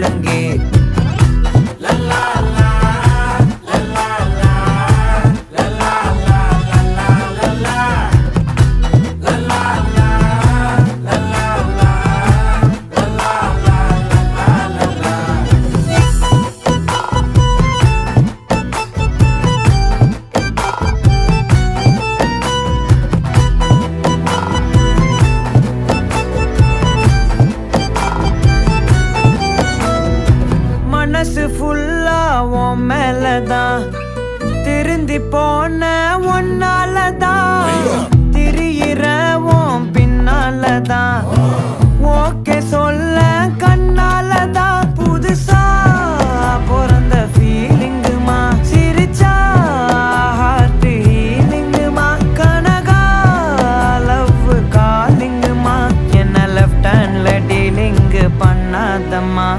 முழங்கே. மனசு ஃபுல்லா உன் மேலதான், திருந்தி போன ஒன்னாலதான், திரியிற உன் பின்னாலதான், ஓகே சொல்ல கண்ணாலதான். புதுசா பிறந்த ஃபீலிங்குமா, சிரிச்சா ஹார்ட் ஹீலிங்குமா, கனகா லவ் காலிங்குமா, என்ன லெஃப்ட் ஹேண்ட்ல டீலிங்கு பண்ணாதம்மா.